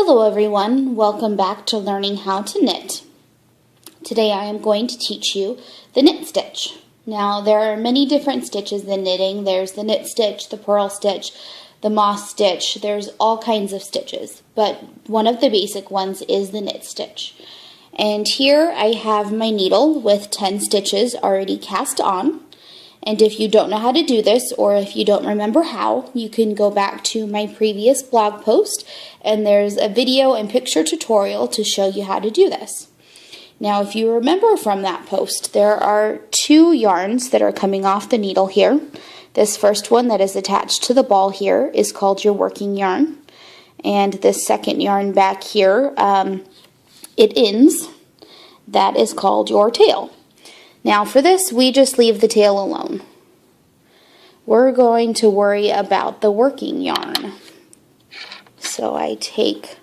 Hello everyone, welcome back to learning how to knit. Today I am going to teach you the knit stitch. Now there are many different stitches in knitting. There's the knit stitch, the purl stitch, the moss stitch. There's all kinds of stitches, but one of the basic ones is the knit stitch. And here I have my needle with 10 stitches already cast on. And if you don't know how to do this, or if you don't remember how, you can go back to my previous blog post, and there's a video and picture tutorial to show you how to do this. Now, if you remember from that post, there are two yarns that are coming off the needle here. This first one that is attached to the ball here is called your working yarn. And this second yarn back here, it ends, that is called your tail. Now for this, we just leave the tail alone. We're going to worry about the working yarn. So I take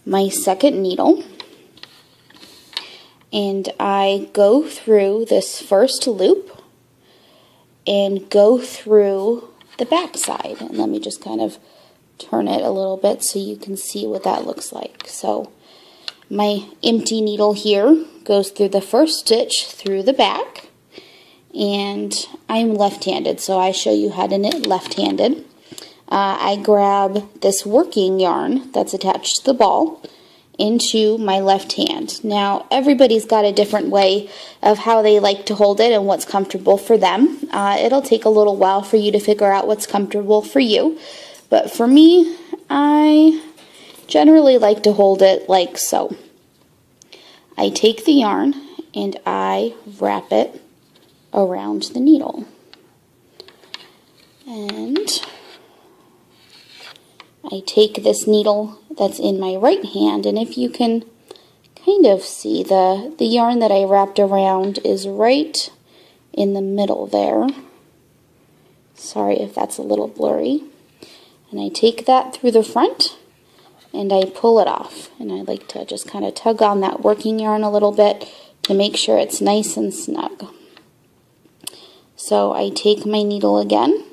my second needle and I go through this first loop and go through the back side. And let me just kind of turn it a little bit so you can see what that looks like. So my empty needle here goes through the first stitch through the back, and I'm left-handed, so I show you how to knit left-handed. I grab this working yarn that's attached to the ball into my left hand. Now everybody's got a different way of how they like to hold it and what's comfortable for them. It'll take a little while for you to figure out what's comfortable for you, but for me, I generally like to hold it like so. I take the yarn and I wrap it around the needle. And I take this needle that's in my right hand, and if you can kind of see, the yarn that I wrapped around is right in the middle there. Sorry if that's a little blurry. And I take that through the front and I pull it off, and I like to just kind of tug on that working yarn a little bit to make sure it's nice and snug. So I take my needle again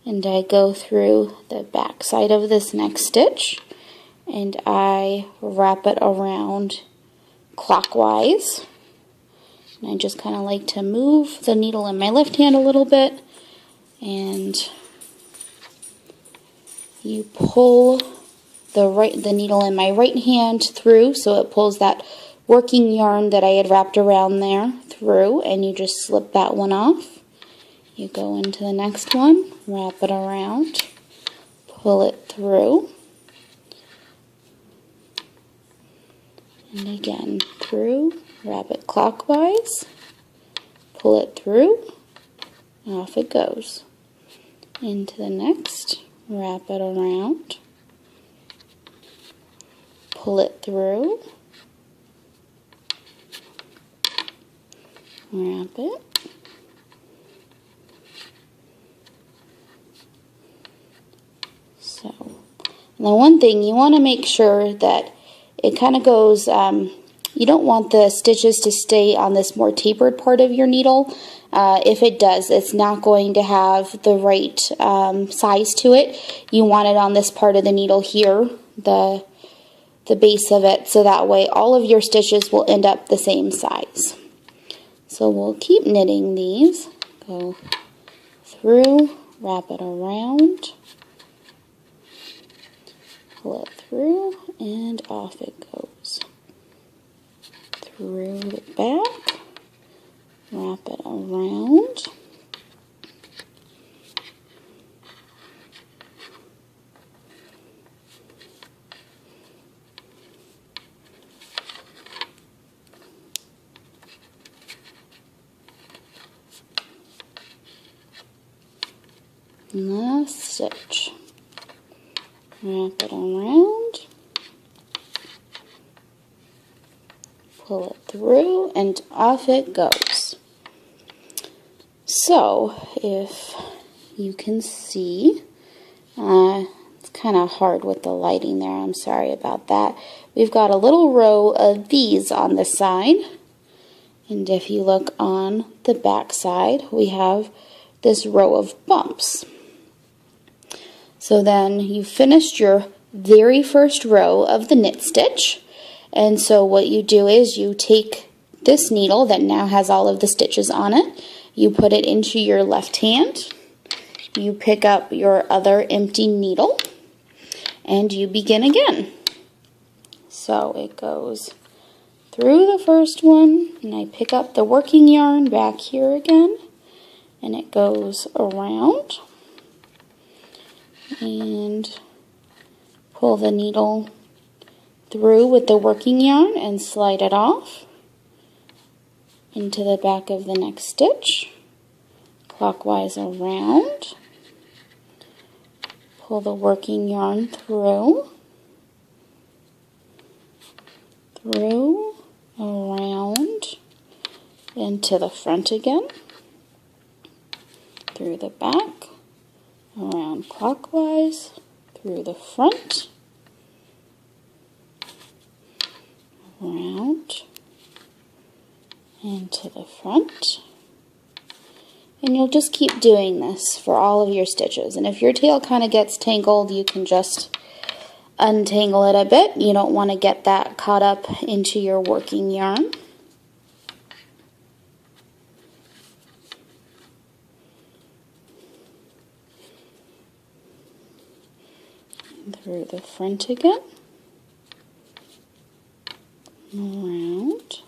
and I go through the back side of this next stitch and I wrap it around clockwise, and I just kind of like to move the needle in my left hand a little bit, and you pull the needle in my right hand through, so it pulls that working yarn that I had wrapped around there through, and you just slip that one off. You go into the next one, wrap it around, pull it through, and again through, wrap it clockwise, pull it through, off it goes. Into the next, wrap it around, pull it through, wrap it, so now one thing, you want to make sure that it kind of goes, you don't want the stitches to stay on this more tapered part of your needle. If it does, it's not going to have the right size to it. You want it on this part of the needle here, the base of it, so that way all of your stitches will end up the same size. So we'll keep knitting these. Go through, wrap it around, pull it through, and off it goes. Through the back, wrap it around, last stitch, wrap it around, pull it through, and off it goes. So if you can see, it's kind of hard with the lighting there, I'm sorry about that. We've got a little row of these on the side, and if you look on the back side, we have this row of bumps. So then you finished your very first row of the knit stitch. And so what you do is you take this needle that now has all of the stitches on it, you put it into your left hand, you pick up your other empty needle, and you begin again. So it goes through the first one, and I pick up the working yarn back here again, and it goes around, and pull the needle through with the working yarn and slide it off into the back of the next stitch, clockwise around, pull the working yarn through, around, into the front again, through the back, around clockwise, through the front, around, into the front. And you'll just keep doing this for all of your stitches. And if your tail kind of gets tangled, you can just untangle it a bit. You don't want to get that caught up into your working yarn. Through the front again, around,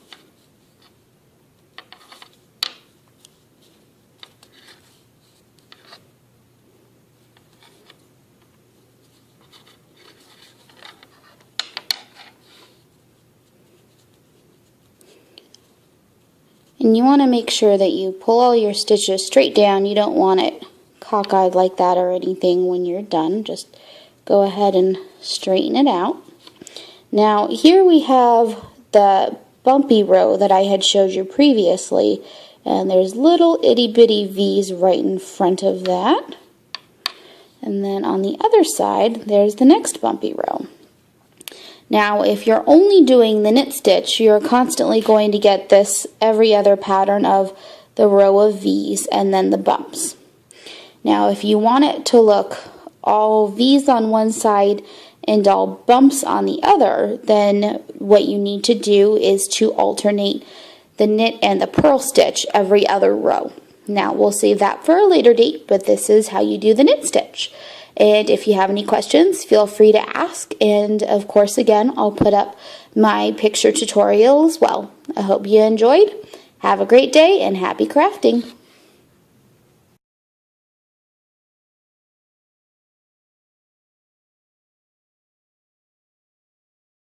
and you want to make sure that you pull all your stitches straight down. You don't want it cockeyed like that or anything when you're done. Just go ahead and straighten it out. Now here we have the bumpy row that I had showed you previously, and there's little itty bitty V's right in front of that. And then on the other side, there's the next bumpy row. Now if you're only doing the knit stitch, you're constantly going to get this every other pattern of the row of V's and then the bumps. Now if you want it to look all V's on one side and all bumps on the other, then what you need to do is to alternate the knit and the purl stitch every other row. Now we'll save that for a later date, but this is how you do the knit stitch. And if you have any questions, feel free to ask. And of course, again, I'll put up my picture tutorial as well. I hope you enjoyed. Have a great day and happy crafting.